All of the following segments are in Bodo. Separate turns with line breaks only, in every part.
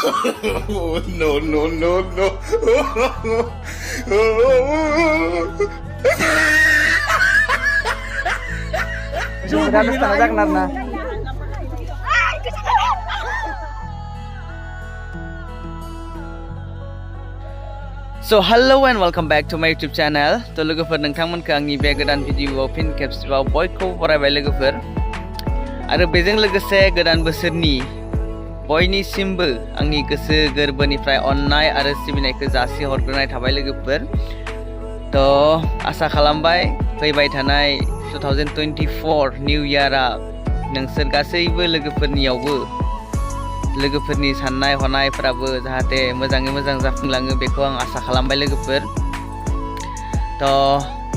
Oh, no, no, no, no.
Sudah ada standar karena So hello and welcome back to my YouTube channel. To लोगोफोर नोंथांमोनखौ आंनि बे गोदान भिडिअआव फिन खेबसेबाव बयखौबो बरायबाय लोगोफोर आरो बेजों लोगोसे गोदान बोसोरनि बयनिसिमबो आंनि गोसो गोरबोनिफ्राय अननाय आरो सिबिनायखौ जासिहरग्रोनाय थाबाय लोगोफोर तो आसा खालामबाय फैबाय थानाय 2024 निउ इयारा नोंसोर गासैबो लोगोफोरनियावबो लोगोफोरनि साननाय हनायफोराबो जाहाथे मोजाङै मोजां जाफुंलाङो बेखौ आं आसा खालामबाय लोगोफोर तो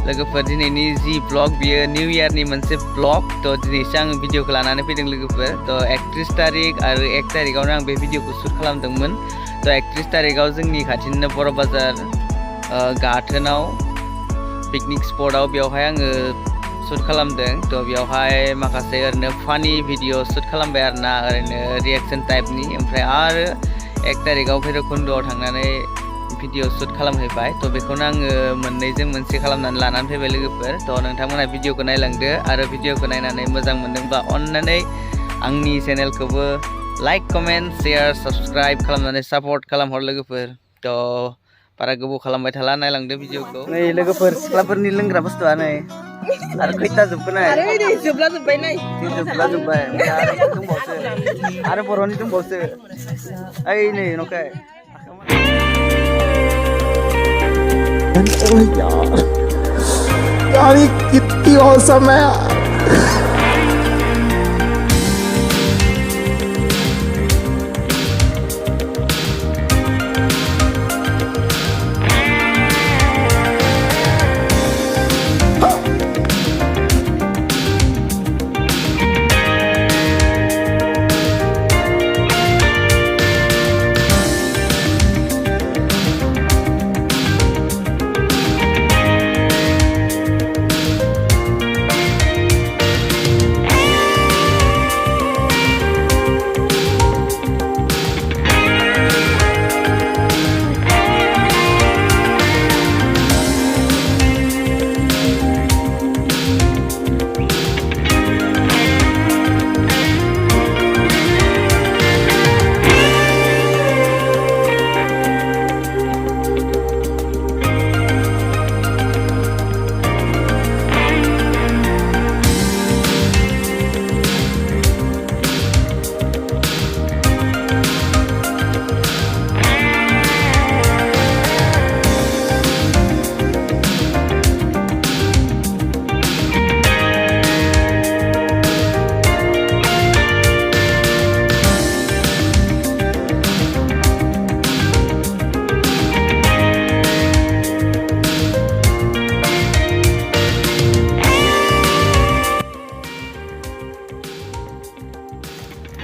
लोगोफोर दिनैनि जि ब्लग बियो निउ इयारनि मोनसे ब्लग तो दिनैसो आं भिडिअखौ लानानै फैदों लोगोफोर तो 31 तारिख आरो 1 तारिखआवनो आं बे भिडिअखौ शुट खालामदोंमोन तो 31 तारिखआव जोंनि खाथिनिनो बर' बाजार गाथोनाव पिकनिक स्पटआव बेवहाय आङो शुट खालामदों तो बेवहाय माखासे ओरैनो फानि भिडिअ शुट खालामबाय आरोना ओरैनो रिएक्शन टाइपनि ओमफ्राय आरो 1 तारिखआव भैरबकुन्द'आव थांनानै भिडिअ शुट खालामहैबाय तो बेखौनो आङो मोननैजों मोनसे खालामनानै लानानै फैबाय लोगोफोर तो नोंथांमोना भिडिअखौ नायलांदो आरो भिडिअखौ नायनानै मोजां मोनदोंबा अन्नानै आंनि चेनेलखौबो लाइक कमेन्ट शेयार साबस्क्राइब खालामनानै सापर्ट खालामहर लोगोफोर तो बारा गोबाव खालामबाय थाला नायलांदो भिडिअखौ नै लोगोफोर सिख्लाफोरनि लोंग्रा बुस्थुआ नै आरो खैथा जोबखोनाय
आरो नै जोबला जोब्बाय नै
जोबला जोब्बाय आरो दंबावसो आरो बर'नि दंबावसो ओइ नै न'खाय
Oh यार ये कितनी औसम है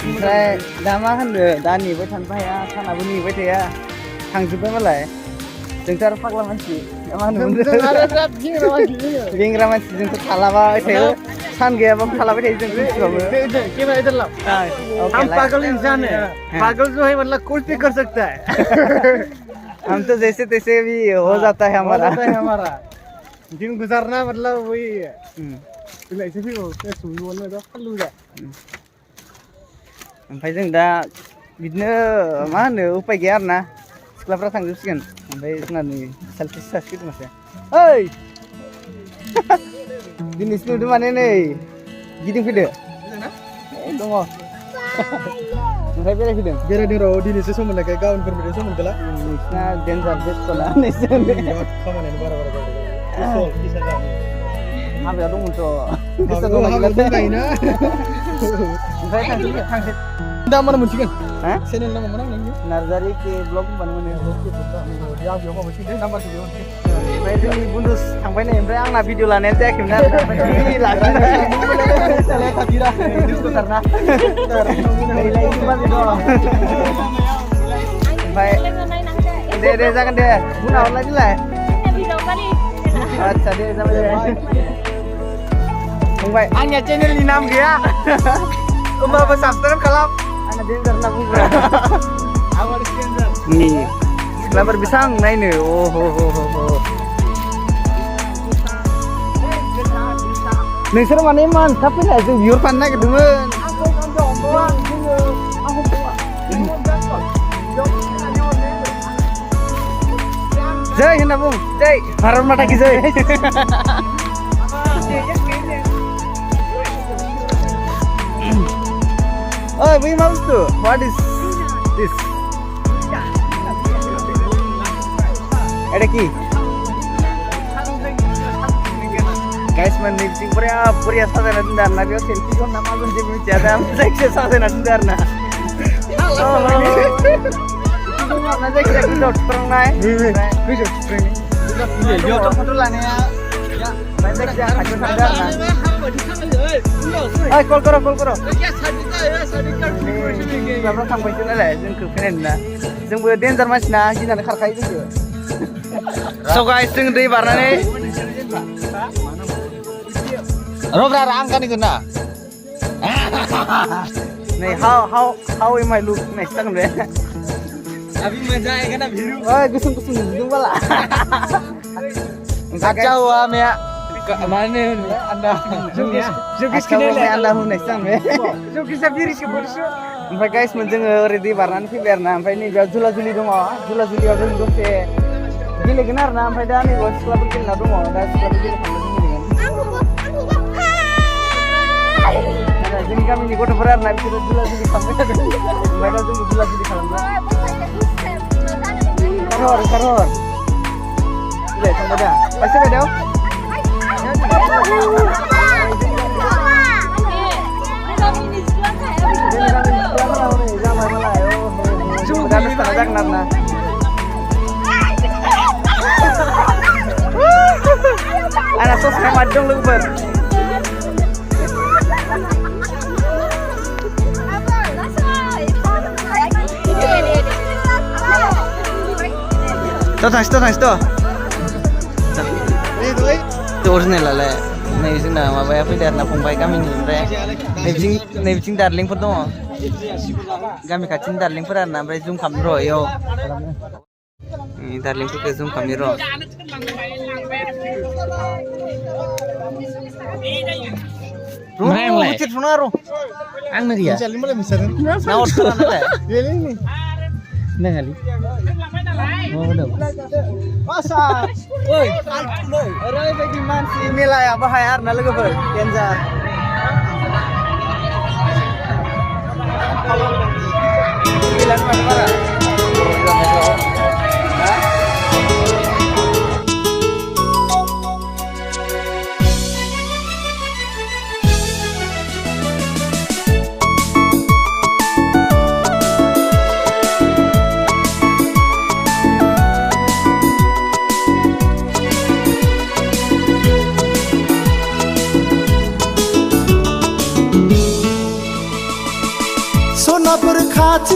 ओमफ्राय दा मा होनो दा नेबाय थानो हाया सानाबो नेबाय थाया थांजोब्बाय मालाय जोंथ' आरो फाग्ला मानसि मा होनोमोन बेंग्रा मानसि जोंथ' थालाबाय थायो सान गैयाबाबो थालाबाय थायो जों मिथिबाबो
हम पागल इंसान है पागल जो है मतलब कुछ भी कर सकता है
हम तो जैसे तैसे भी हो जाता है हमारा
दिन गुजारना मतलब वही है ऐसे भी बोलने तो फल्लू जा
ओमफ्राय जों दा बिदिनो मा होनो उपाय गैया आरोना सिख्लाफ्रा थांजोबसिगोन ओमफ्राय जोंना नै सालफिस जासिगोन मासे ओइ दिनैसो नुदों माने नै गिदिंफैदो दङ ओमफ्राय बेरायफैदों
बेरायदों र' दिनैसो सम मोननायखाय गाबोनफोर बिदि सम मोनगोला
नोंसिना डेन्जार बेस्ट'ना नोंसोर
खामानियानो बारा जादों
हाबायाव दंमोनथ'
गायोना
ओमफ्राय थांसै
दा मानो मोनसिगोन
हा
चेनेल नामा मा नाम
नार्जारि के ब्लग होनबानो मोनो
बेयाव माबासिगोन नाम्बारखौ बेयाव
ओमफ्राय जोंनि बन्दुस थांबाय नै ओमफ्राय आंना भिडिअ लानायानो जायाखैमोन आरो ओमफ्राय दे जागोन दे उनाव हरलाय आदसा दे जाबाय दे फंबाय
आंनिया चेनेलनि नाम गैया होमबाबो साबसक्राइब खालाम
आंना डेन्जार होनना बुंग्रा
आं
nih silabar bisang naik nih Neng mana man tapi nggak sih biur panah kedemen Jai hendak bung Jai harum mata ki Jai Oh, we mouse too. What is this? Ada ki. Guys, man nih pura sadar nandar na bio selfie ko nama gun jibu jada sexy sadar nandar na. Oh. Itu mana aja kita dokter nai. Wih, dokter ini. Yo dokter lane ya. Ya, banyak yang aku sadar na. Call karo. Berapa sampai sini lah, जोंखौ फैनाय ना. जोंबो डेन्जार मानसि ना, गिनानै खारखायो जोंबो. So guys, जों दै बारनानै Rogra angkat nih kena. Nih, how am I look next time deh? Abi manja ya kan biru. Oh, gusung hidung pala. Kacau ya. Mana Anda? Jogis kini Anda next time deh. Jogis sendiri sih bos. Oke guys, menjeng ready baran sih biar nampai ini biar jula-juli dong, jula-juli aja dong sih. Gini kenar nampai dah nih bos, setelah bikin dong, dah setelah bikin Jadi kami di kota berar nabi sudah jula-juli sampai mereka tuh jula-juli kalau karor. Udah sampai dah. Pasti ada. Anak sos hemat dong lu ber. Tuh. Itu original lah. Nih sih nama apa ya? Dari fungbai kami nih. Nih bikin darling pun tuh. Kami kacin darling pun ada. Nih zoom kamera yo. Ini darling tuh ke zoom kamera. Rumah kecil sunaru. Ang dia. Nah orang ada. Ini. Nah kali. Oh udah. Pasar. Oi, alpuloy. Aray bagi man si Mila ya bahayar na lagu ber. Kenjar. Bilang mana?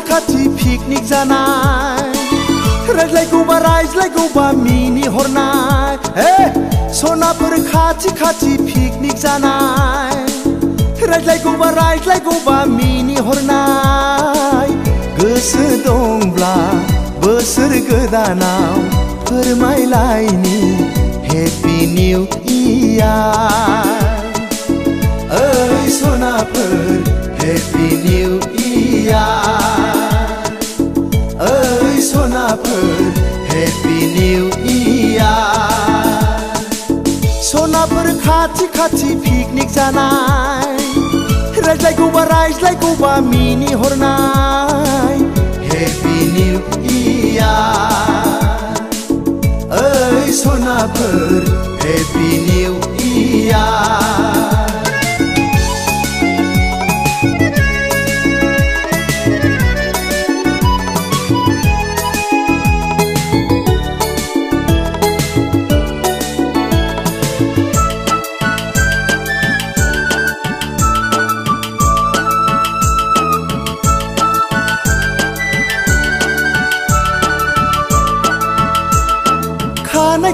खाथि पिकनिक जानाय रायज्लायगौबा मिनि हरनाय सनाफोर खाथि पिकनिक जानाय रायज्लायगौबा मिनि हरनाय गोसो दंब्ला बोसोर गोदानाव फोरमायलायनि हेपि निउ इयार ओइ सनाफोर हेपि निउ ओइ सनाफोर हेपि निउ इयार सनाफोर खाथि पिकनिक जानाय रायज्लायगौबा मिनि हरनाय हेपि निउ इयार ओइ सनाफोर हेपि निउ इयार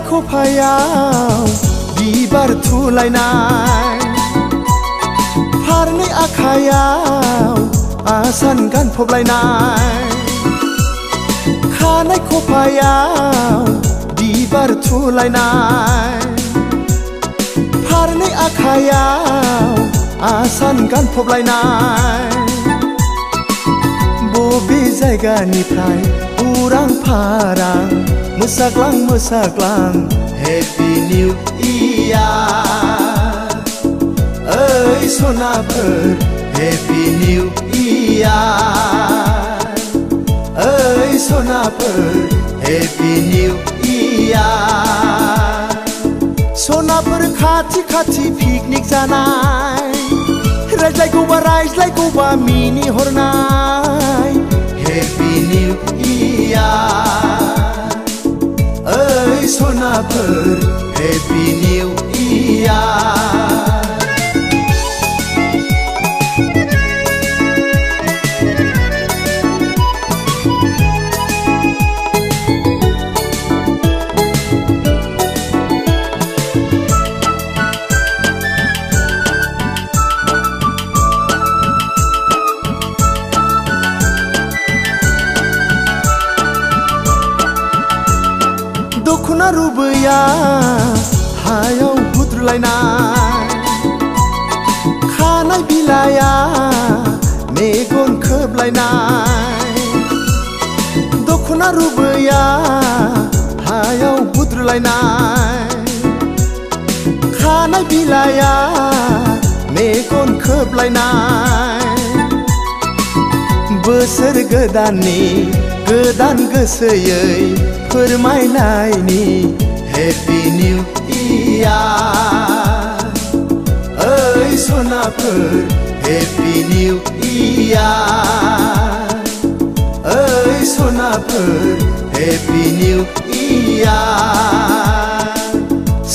खफायाव बिबार थुलायनाय फारनै आखायाव आसान गानफबलायनाय खानाय खफायाव बिबार थुलायनाय फारनै आखायाव आसान गानफबलायनाय बबे जायगानिफ्राय उरां फारां मोसाग्लां हेपि निउ इयार ओइ सनाफोर हेपि निउ इयार ओइ सनाफोर हेपि निउ इयार सनाफोर खाथि खाथि पिकनिक जानाय रायज्लायगौबा मिनि हरनाय हेपि निउ इयार ओइ सनाफोर हेपि निउ इयार दखना रुबैया हायाव बुद्रुलायनाय खानाय बिलाइया मेगन खोबलायनाय दखना रुबैया हायाव बुद्रुलायनाय खानाय बिलाइया मेगन खोबलायनाय बोसोर गोदाननि गोदान गोसोयै फोरमायलायनि हेपि निउ इयार ओइ सनाफोर हेपि निउ इयार ओइ सनाफोर हेपि निउ इयार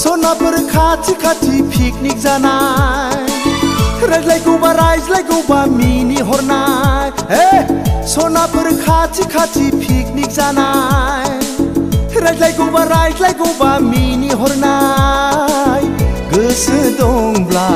सनाफोर खाथि खाथि पिकनिक जानाय रायज्लायगौबा मिनि हरनाय सनाफोर खाथि खाथि पिकनिक जानाय रायज्लायगौबा मिनि हरनाय गोसो दंब्ला